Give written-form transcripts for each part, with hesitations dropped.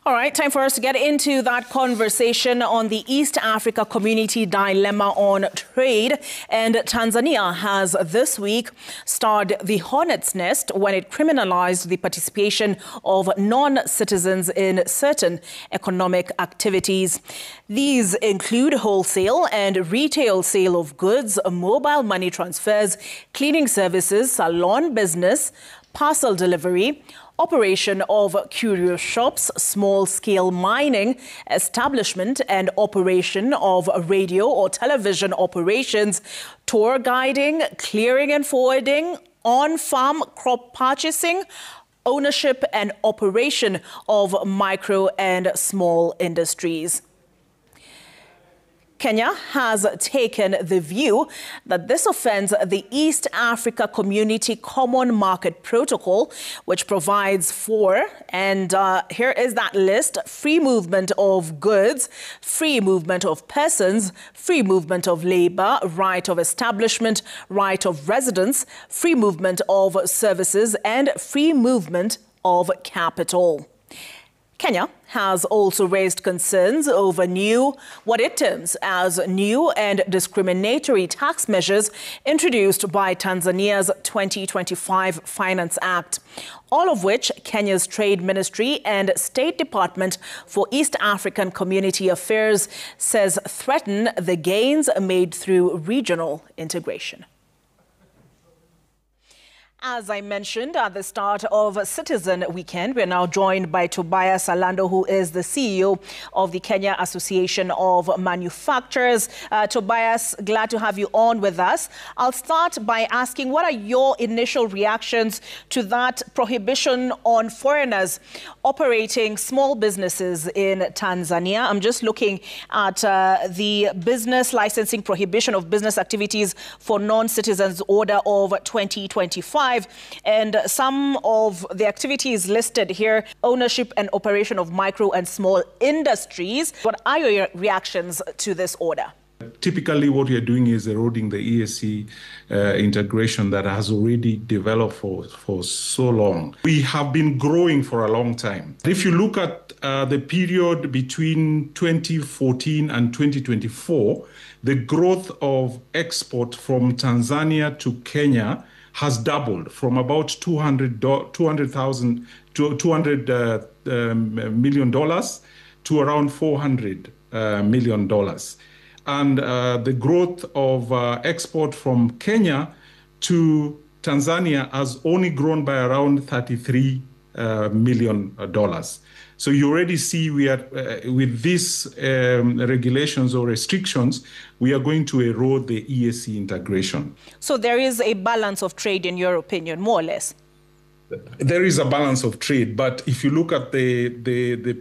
All right, time for us to get into that conversation on the East Africa community dilemma on trade. And Tanzania has this week starred the hornet's nest when it criminalized the participation of non-citizens in certain economic activities. These include wholesale and retail sale of goods, mobile money transfers, cleaning services, salon business, parcel delivery, operation of curio shops, small-scale mining, establishment and operation of radio or television operations, tour guiding, clearing and forwarding, on-farm crop purchasing, ownership and operation of micro and small industries. Kenya has taken the view that this offends the East Africa Community Common Market Protocol, which provides for, and here is that list: free movement of goods, free movement of persons, free movement of labor, right of establishment, right of residence, free movement of services, and free movement of capital. Kenya has also raised concerns over what it terms as new and discriminatory tax measures introduced by Tanzania's 2025 Finance Act, all of which Kenya's Trade Ministry and State Department for East African Community Affairs says threaten the gains made through regional integration. As I mentioned at the start of Citizen Weekend, we're now joined by Tobias Alando, who is the CEO of the Kenya Association of Manufacturers. Tobias, glad to have you on with us. I'll start by asking, what are your initial reactions to that prohibition on foreigners operating small businesses in Tanzania? I'm just looking at the business licensing prohibition of business activities for non-citizens order of 2025. And some of the activities listed here: ownership and operation of micro and small industries. What are your reactions to this order? Typically, what you're doing is eroding the EAC integration that has already developed for so long. We have been growing for a long time. If you look at the period between 2014 and 2024, the growth of export from Tanzania to Kenya has doubled from about $200 million to around $400 million. And the growth of export from Kenya to Tanzania has only grown by around $33 million. So you already see we are, with these regulations or restrictions, we are going to erode the EAC integration. So there is a balance of trade, in your opinion, more or less? There is a balance of trade, but if you look at the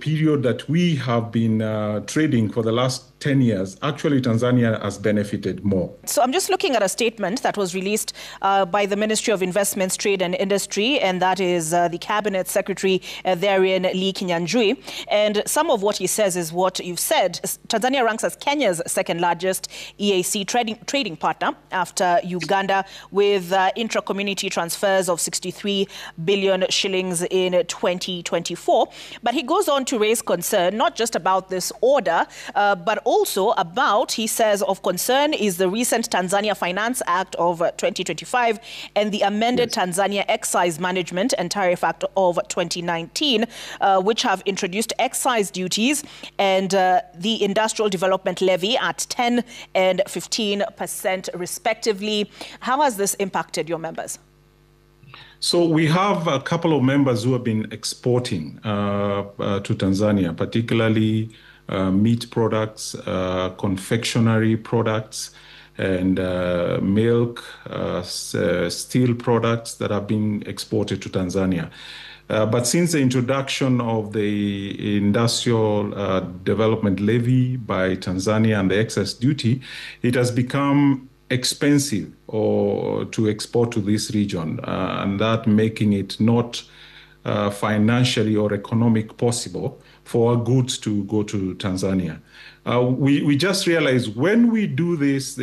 period that we have been trading for the last 10 years, actually Tanzania has benefited more. So I'm just looking at a statement that was released by the Ministry of Investments, Trade and Industry, and that is the Cabinet Secretary therein, Lee Kinyanjui. And some of what he says is what you've said. Tanzania ranks as Kenya's second largest EAC trading partner after Uganda, with intra-community transfers of 63 billion shillings in 2024. But he goes on to raise concern not just about this order, but also about, he says, of concern is the recent Tanzania Finance Act of 2025 and the amended Tanzania Excise Management and Tariff Act of 2019, which have introduced excise duties and the Industrial Development Levy at 10 and 15% respectively. How has this impacted your members? So we have a couple of members who have been exporting to Tanzania, particularly meat products, confectionery products, and milk, steel products that have been exported to Tanzania. But since the introduction of the Industrial Development Levy by Tanzania and the excess duty, it has become expensive to export to this region, and that making it not financially or economic possible for our goods to go to Tanzania. We just realized when we do this,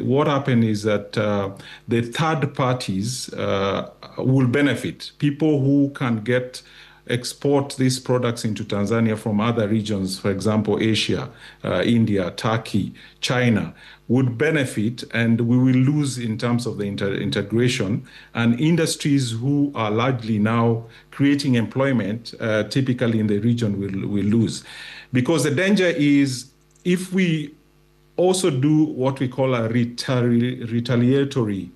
what happened is that the third parties will benefit. People who can get export these products into Tanzania from other regions, for example, Asia, India, Turkey, China, would benefit, and we will lose in terms of the integration. And industries who are largely now creating employment, typically in the region, will lose. Because the danger is, if we also do what we call a retaliatory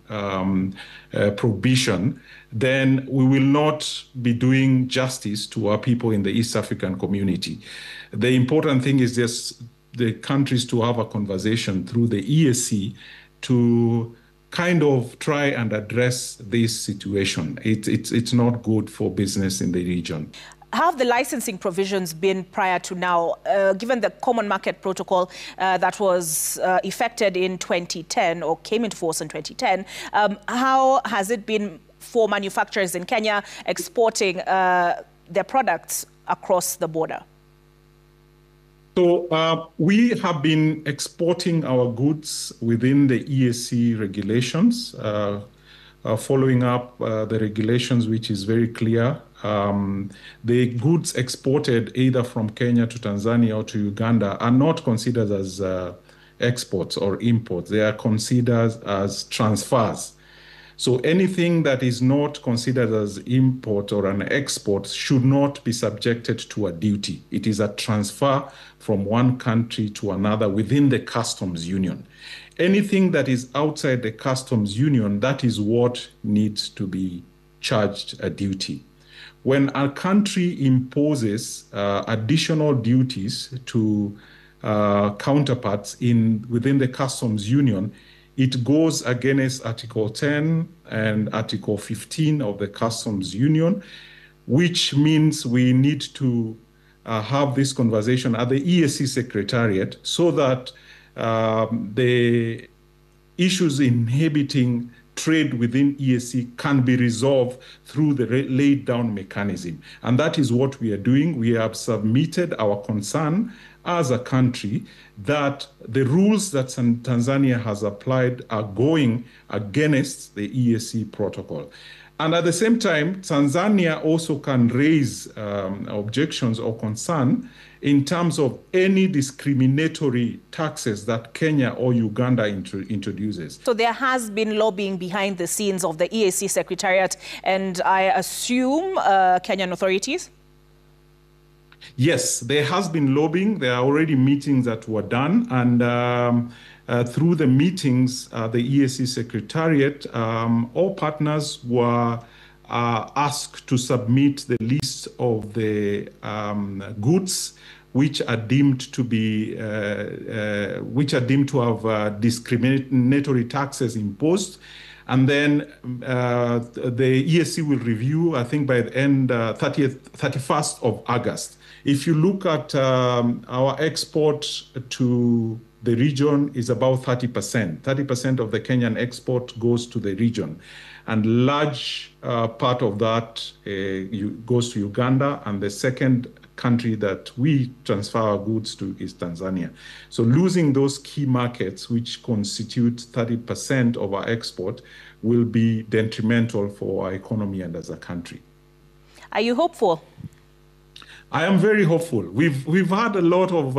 prohibition, then we will not be doing justice to our people in the East African community. The important thing is just the countries to have a conversation through the EAC to kind of try and address this situation. It's not good for business in the region. How have the licensing provisions been prior to now, given the Common Market Protocol that was effected in 2010 or came into force in 2010? How has it been for manufacturers in Kenya exporting their products across the border? So we have been exporting our goods within the EAC regulations, following up the regulations, which is very clear. The goods exported either from Kenya to Tanzania or to Uganda are not considered as exports or imports. They are considered as transfers. So anything that is not considered as import or an export should not be subjected to a duty. It is a transfer from one country to another within the customs union. Anything that is outside the customs union, that is what needs to be charged a duty. When a country imposes additional duties to counterparts within the customs union, it goes against Article 10 and Article 15 of the Customs Union, which means we need to have this conversation at the EAC Secretariat so that the issues inhibiting trade within EAC can be resolved through the laid down mechanism. And that is what we are doing. We have submitted our concern as a country that the rules that Tanzania has applied are going against the EAC protocol. And at the same time, Tanzania also can raise objections or concern in terms of any discriminatory taxes that Kenya or Uganda introduces. So there has been lobbying behind the scenes of the EAC Secretariat and I assume Kenyan authorities? Yes, there has been lobbying. There are already meetings that were done. And through the meetings, the EAC Secretariat, all partners were asked to submit the list of the goods which are deemed to be, have discriminatory taxes imposed. And then the EAC will review, I think, by the end, 31st of August. If you look at our export to the region is about 30%. 30% of the Kenyan export goes to the region. And large part of that goes to Uganda, and the second country that we transfer our goods to is Tanzania. So losing those key markets, which constitute 30% of our export, will be detrimental for our economy and as a country. Are you hopeful? I am very hopeful. We've had a lot of,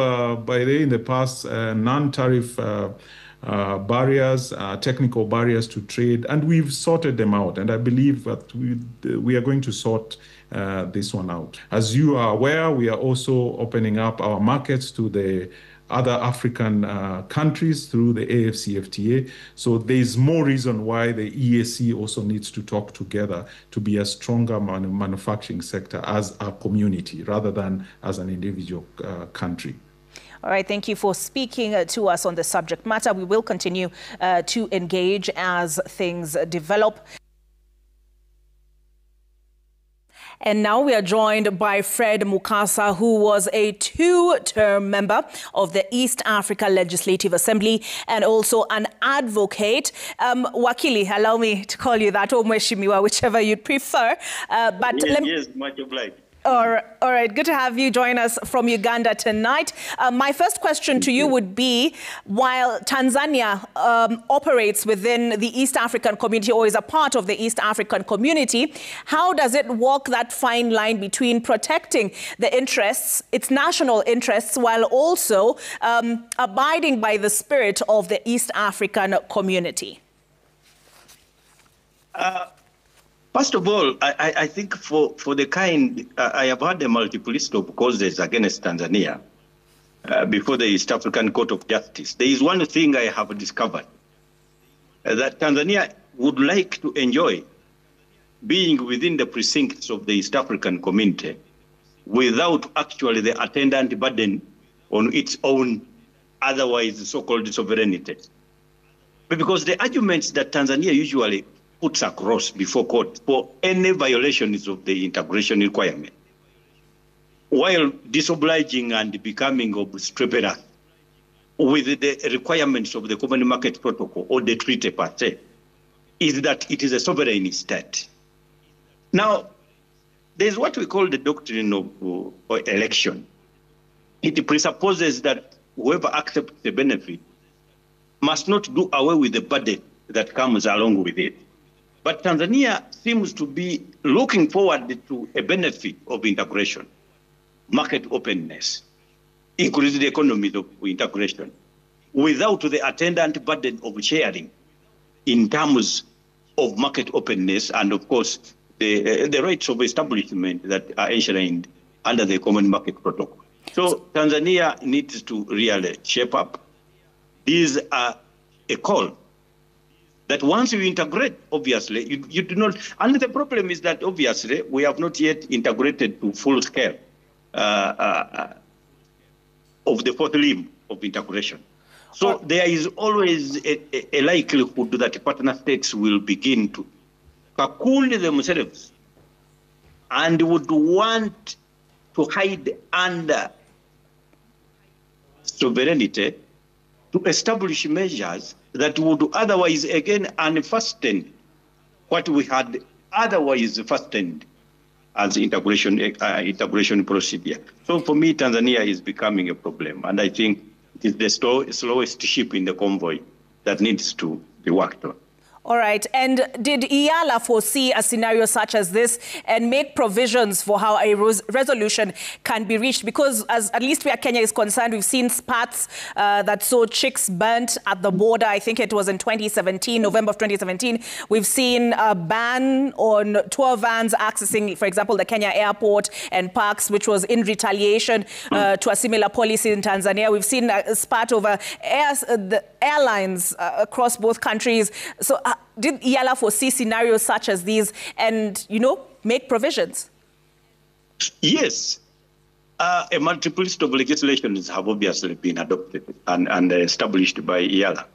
in the past, non-tariff barriers, technical barriers to trade, and we've sorted them out. And I believe that we are going to sort this one out. As you are aware, we are also opening up our markets to the other African countries through the AFCFTA. So there's more reason why the EAC also needs to talk together to be a stronger manufacturing sector as a community rather than as an individual country. All right, thank you for speaking to us on the subject matter. We will continue to engage as things develop. And now we are joined by Fred Mukasa, who was a two-term member of the East Africa Legislative Assembly and also an advocate. Wakili, allow me to call you that, or Mheshimiwa, whichever you'd prefer. Yes, much obliged. All right, good to have you join us from Uganda tonight. My first question to you would be, while Tanzania operates within the East African community or is a part of the East African community, how does it walk that fine line between protecting the interests, its national interests, while also abiding by the spirit of the East African community? First of all, I think for the kind, I have had a multiple list of causes against Tanzania before the East African Court of Justice. There is one thing I have discovered, that Tanzania would like to enjoy being within the precincts of the East African community without actually the attendant burden on its own otherwise so-called sovereignty. Because the arguments that Tanzania usually puts across before court for any violations of the integration requirement, while disobliging and becoming obstreperous with the requirements of the Common Market Protocol or the treaty per se, is that it is a sovereign state. Now, there's what we call the doctrine of election. It presupposes that whoever accepts the benefit must not do away with the burden that comes along with it. But Tanzania seems to be looking forward to a benefit of integration, market openness, increase the economies of integration, without the attendant burden of sharing in terms of market openness and, of course, the rights of establishment that are enshrined under the Common Market Protocol. So Tanzania needs to really shape up. These are a call that once you integrate, obviously, you do not, and the problem is that obviously we have not yet integrated to full scale of the fourth limb of integration. So there is always a likelihood that partner states will begin to cocoon themselves and would want to hide under sovereignty to establish measures that would otherwise again unfasten what we had otherwise fastened as integration procedure. So for me, Tanzania is becoming a problem, and I think it is the slowest ship in the convoy that needs to be worked on. All right. And did EALA foresee a scenario such as this and make provisions for how a resolution can be reached? Because as at least where Kenya is concerned, we've seen spats that saw chicks burnt at the border. I think it was in 2017, November of 2017. We've seen a ban on tour vans accessing, for example, the Kenya airport and parks, which was in retaliation to a similar policy in Tanzania. We've seen a spat over the airlines across both countries. So did EALA foresee scenarios such as these and, make provisions? Yes. A multiple list of legislations have obviously been adopted and established by EALA.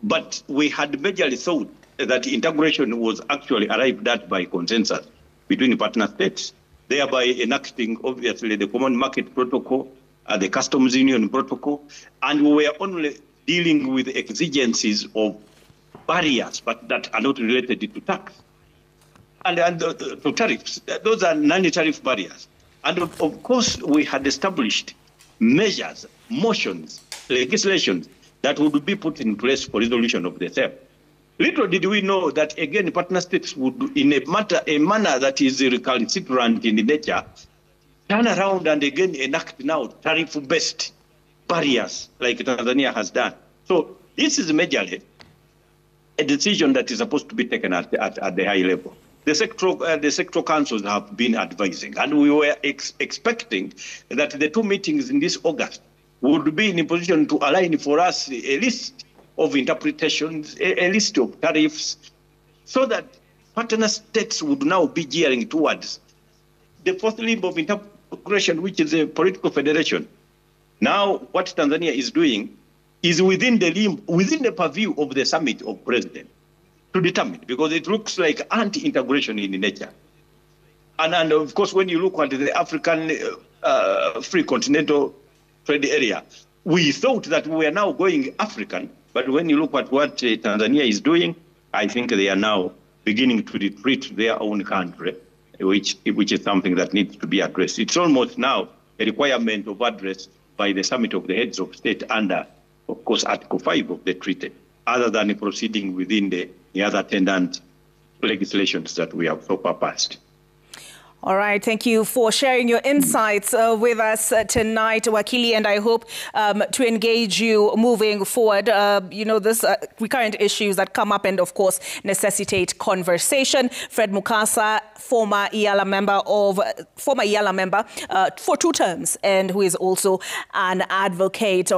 But we had majorly thought that integration was actually arrived at by consensus between partner states, thereby enacting, obviously, the Common Market Protocol, the Customs Union Protocol, and we were only dealing with exigencies of barriers, but that are not related to tax and to tariffs. Those are non-tariff barriers. And of course, we had established measures, motions, legislations that would be put in place for resolution of the same. Little did we know that, again, partner states would, in a manner that is recalcitrant in nature, turn around and again enact now tariff-based barriers like Tanzania has done. So this is majorly a decision that is supposed to be taken at the high level. The sectoral councils have been advising, and we were expecting that the two meetings in this August would be in a position to align for us a list of interpretations, a list of tariffs, so that partner states would now be gearing towards the fourth limb of integration, which is a political federation. Now, what Tanzania is doing is within the purview of the summit of president to determine, because it looks like anti-integration in nature. And of course, when you look at the African free continental trade area, we thought that we were now going African, but when you look at what Tanzania is doing, I think they are now beginning to retreat their own country which is something that needs to be addressed. It's almost now a requirement of address by the Summit of the Heads of State under, of course, Article 5 of the treaty, other than proceeding within the other attendant legislations that we have so far passed. All right. Thank you for sharing your insights with us tonight, Wakili, and I hope to engage you moving forward. This recurrent issues that come up and, of course, necessitate conversation. Fred Mukasa, former EALA member for 2 terms, and who is also an advocate.